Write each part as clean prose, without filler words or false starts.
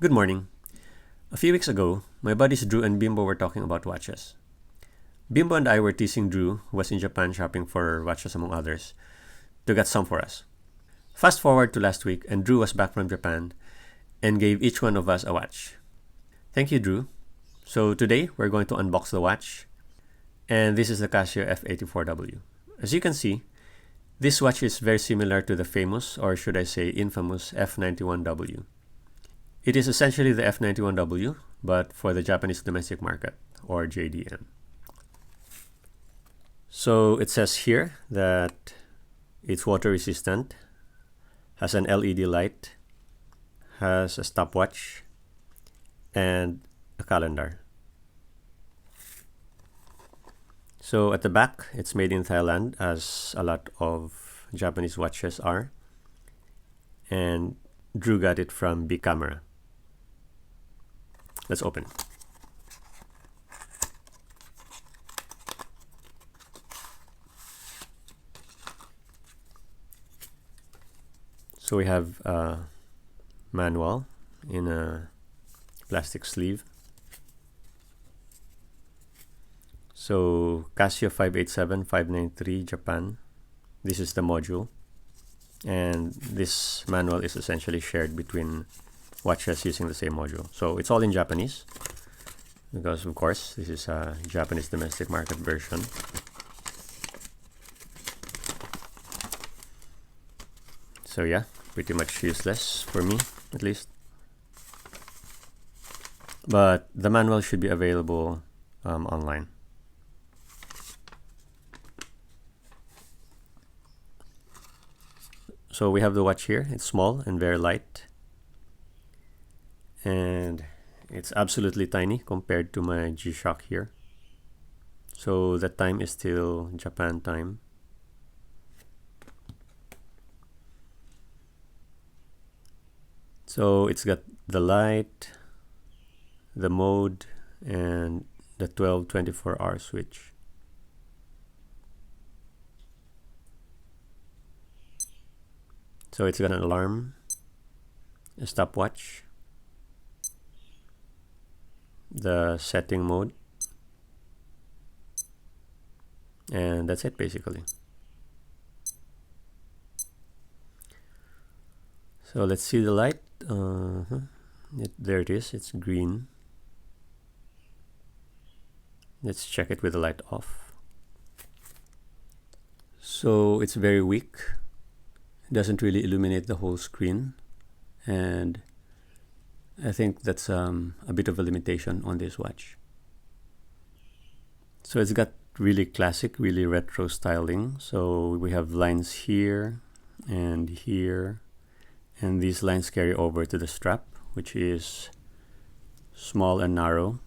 Good morning. A few weeks ago, my buddies Drew and Bimbo were talking about watches. Bimbo and I were teasing Drew, who was in Japan shopping for watches among others, to get some for us. Fast forward to last week, and Drew was back from Japan and gave each one of us a watch. Thank you, Drew. So today, we're going to unbox the watch, and this is the Casio F-84W. As you can see, this watch is very similar to the famous, or should I say infamous, F-91W. It is essentially the F-91W, but for the Japanese domestic market, or JDM. So it says here that it's water resistant, has an LED light, has a stopwatch, and a calendar. So at the back, it's made in Thailand, as a lot of Japanese watches are. And Drew got it from Big Camera. Let's open. So we have a manual in a plastic sleeve. So Casio 587-593 Japan. This is the module. And this manual is essentially shared between watches using the same module. So it's all in Japanese because, of course, this is a Japanese domestic market version. So yeah, pretty much useless for me, at least. But the manual should be available online. So we have the watch here. It's small and very light. And it's absolutely tiny compared to my G-Shock here. So the time is still Japan time. So it's got the light, the mode, and the 12-24-hour switch. So it's got an alarm, a stopwatch, the setting mode, and that's it basically. So let's see the light. There it is, it's green. Let's check it with the light off. So it's very weak. It doesn't really illuminate the whole screen, and I think that's a bit of a limitation on this watch. So it's got really classic, really retro styling. So we have lines here, and these lines carry over to the strap, which is small and narrow.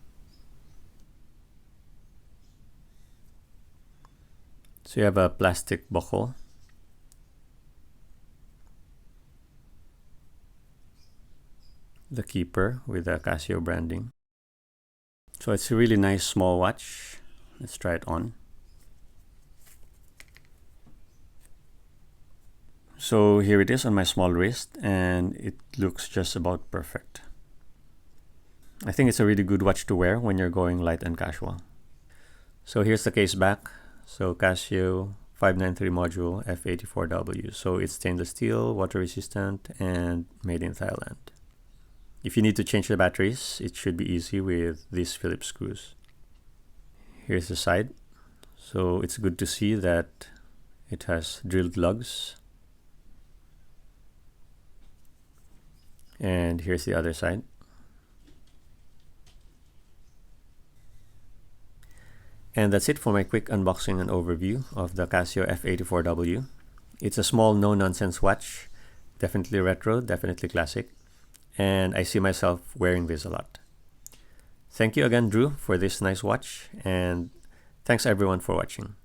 So you have a plastic buckle. The keeper with the Casio branding. So it's a really nice small watch. Let's try it on. So here it is on my small wrist, and it looks just about perfect. I think it's a really good watch to wear when you're going light and casual. So here's the case back. So Casio 593 module F-84W. So it's stainless steel, water resistant, and made in Thailand. If you need to change the batteries, it should be easy with these Phillips screws. Here's the side. So it's good to see that it has drilled lugs. And here's the other side. And that's it for my quick unboxing and overview of the Casio F-84W. It's a small, no-nonsense watch. Definitely retro, definitely classic. And I see myself wearing this a lot. Thank you again, Drew, for this nice watch, and thanks everyone for watching.